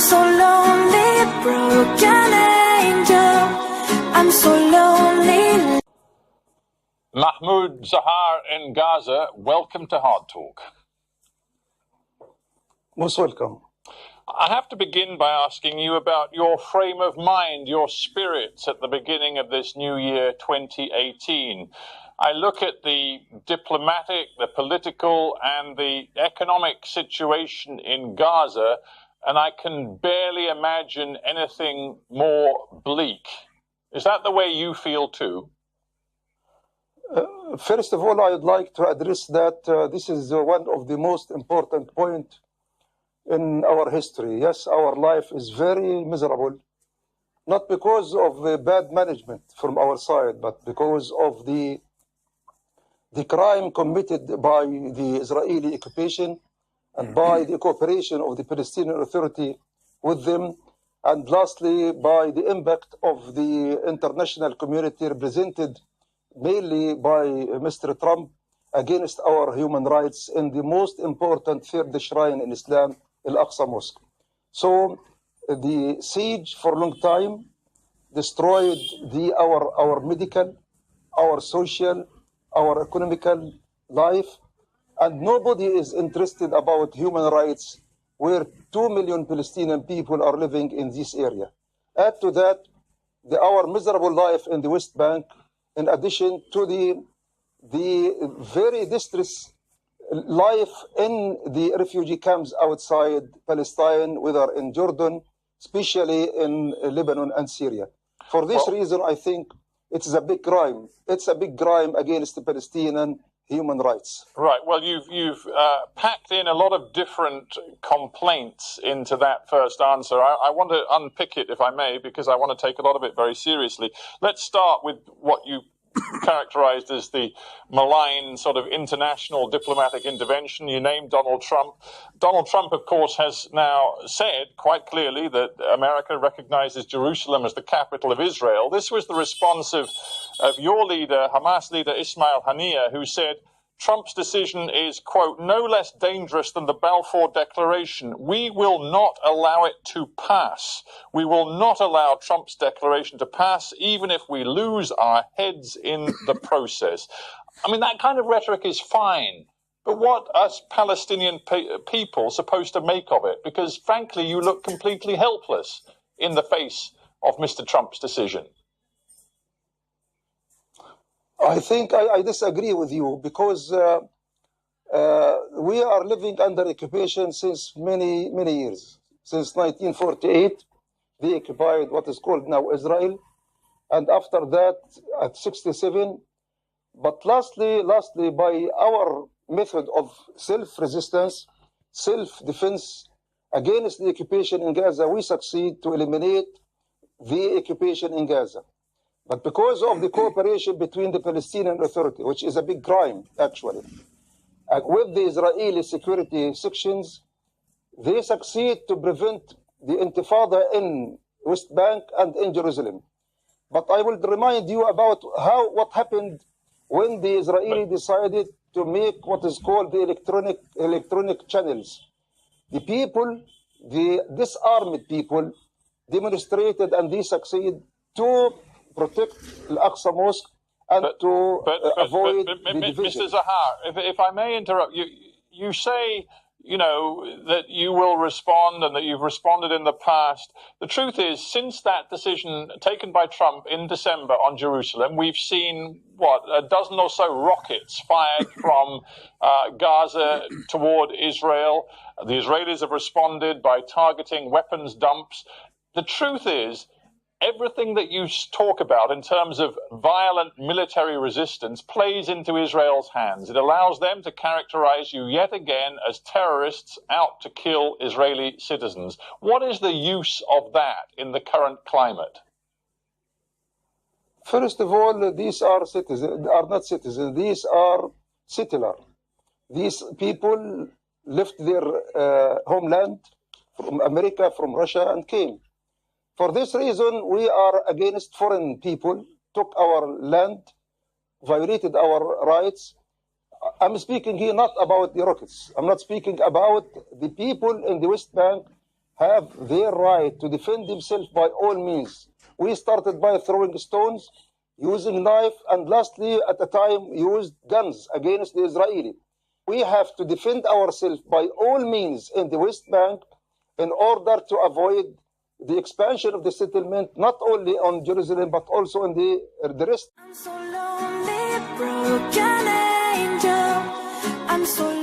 so lonely, broken angel. I'm so lonely. Mahmoud Zahar in Gaza, welcome to Hardtalk. Most welcome. I have to begin by asking you about your frame of mind, your spirits at the beginning of this new year, 2018. I look at the diplomatic, the political, and the economic situation in Gaza, and I can barely imagine anything more bleak. Is that the way you feel too? First of all, I would like to address that this is one of the most important points in our history. Yes, our life is very miserable, not because of the bad management from our side, but because of the crime committed by the Israeli occupation and by the cooperation of the Palestinian Authority with them, and lastly, by the impact of the international community represented mainly by Mr. Trump against our human rights in the most important third shrine in Islam, Al-Aqsa Mosque. So the siege for a long time destroyed our medical, our social, our economical life, and nobody is interested about human rights where 2 million Palestinian people are living in this area. Add to that our miserable life in the West Bank, in addition to the very distressed life in the refugee camps outside Palestine, whether in Jordan, especially in Lebanon and Syria. For this reason, I think it is a big crime. It's a big crime against the Palestinian human rights. Right. Well, you've packed in a lot of different complaints into that first answer. I want to unpick it, if I may, because I want to take a lot of it very seriously. Let's start with what you characterized as the malign sort of international diplomatic intervention. You named Donald Trump. Donald Trump, of course, has now said quite clearly that America recognizes Jerusalem as the capital of Israel. This was the response of your leader, Hamas leader Ismail Haniyeh, who said, Trump's decision is, quote, no less dangerous than the Balfour Declaration. We will not allow it to pass. We will not allow Trump's declaration to pass, even if we lose our heads in the process. I mean, that kind of rhetoric is fine. But what are Palestinian people supposed to make of it? Because, frankly, you look completely helpless in the face of Mr. Trump's decision. I think I disagree with you because we are living under occupation since many, many years. Since 1948, they occupied what is called now Israel. And after that, at 67. But lastly, by our method of self-resistance, self-defense against the occupation in Gaza, we succeed to eliminate the occupation in Gaza. But because of the cooperation between the Palestinian Authority, which is a big crime, actually, with the Israeli security sections, they succeed to prevent the intifada in West Bank and in Jerusalem. But I will remind you about what happened when the Israeli decided to make what is called the electronic channels. The people, the disarmed people, demonstrated and they succeed to protect Al-Aqsa Mosque and avoid the division. Mr. Zahar, if I may interrupt, you say, you know, that you will respond and that you've responded in the past. The truth is, since that decision taken by Trump in December on Jerusalem, we've seen, a dozen or so rockets fired from Gaza toward Israel. The Israelis have responded by targeting weapons dumps. The truth is, everything that you talk about in terms of violent military resistance plays into Israel's hands. It allows them to characterize you yet again as terrorists out to kill Israeli citizens. What is the use of that in the current climate? First of all, these are not citizens. These are settlers. These people left their homeland from America, from Russia, and came. For this reason, we are against foreign people, took our land, violated our rights. I'm speaking here not about the rockets. I'm not speaking about the people in the West Bank have their right to defend themselves by all means. We started by throwing stones, using knife, and lastly, at a time, used guns against the Israeli. We have to defend ourselves by all means in the West Bank in order to avoid the expansion of the settlement, not only on Jerusalem, but also in the rest. I'm so lonely, broken angel. I'm so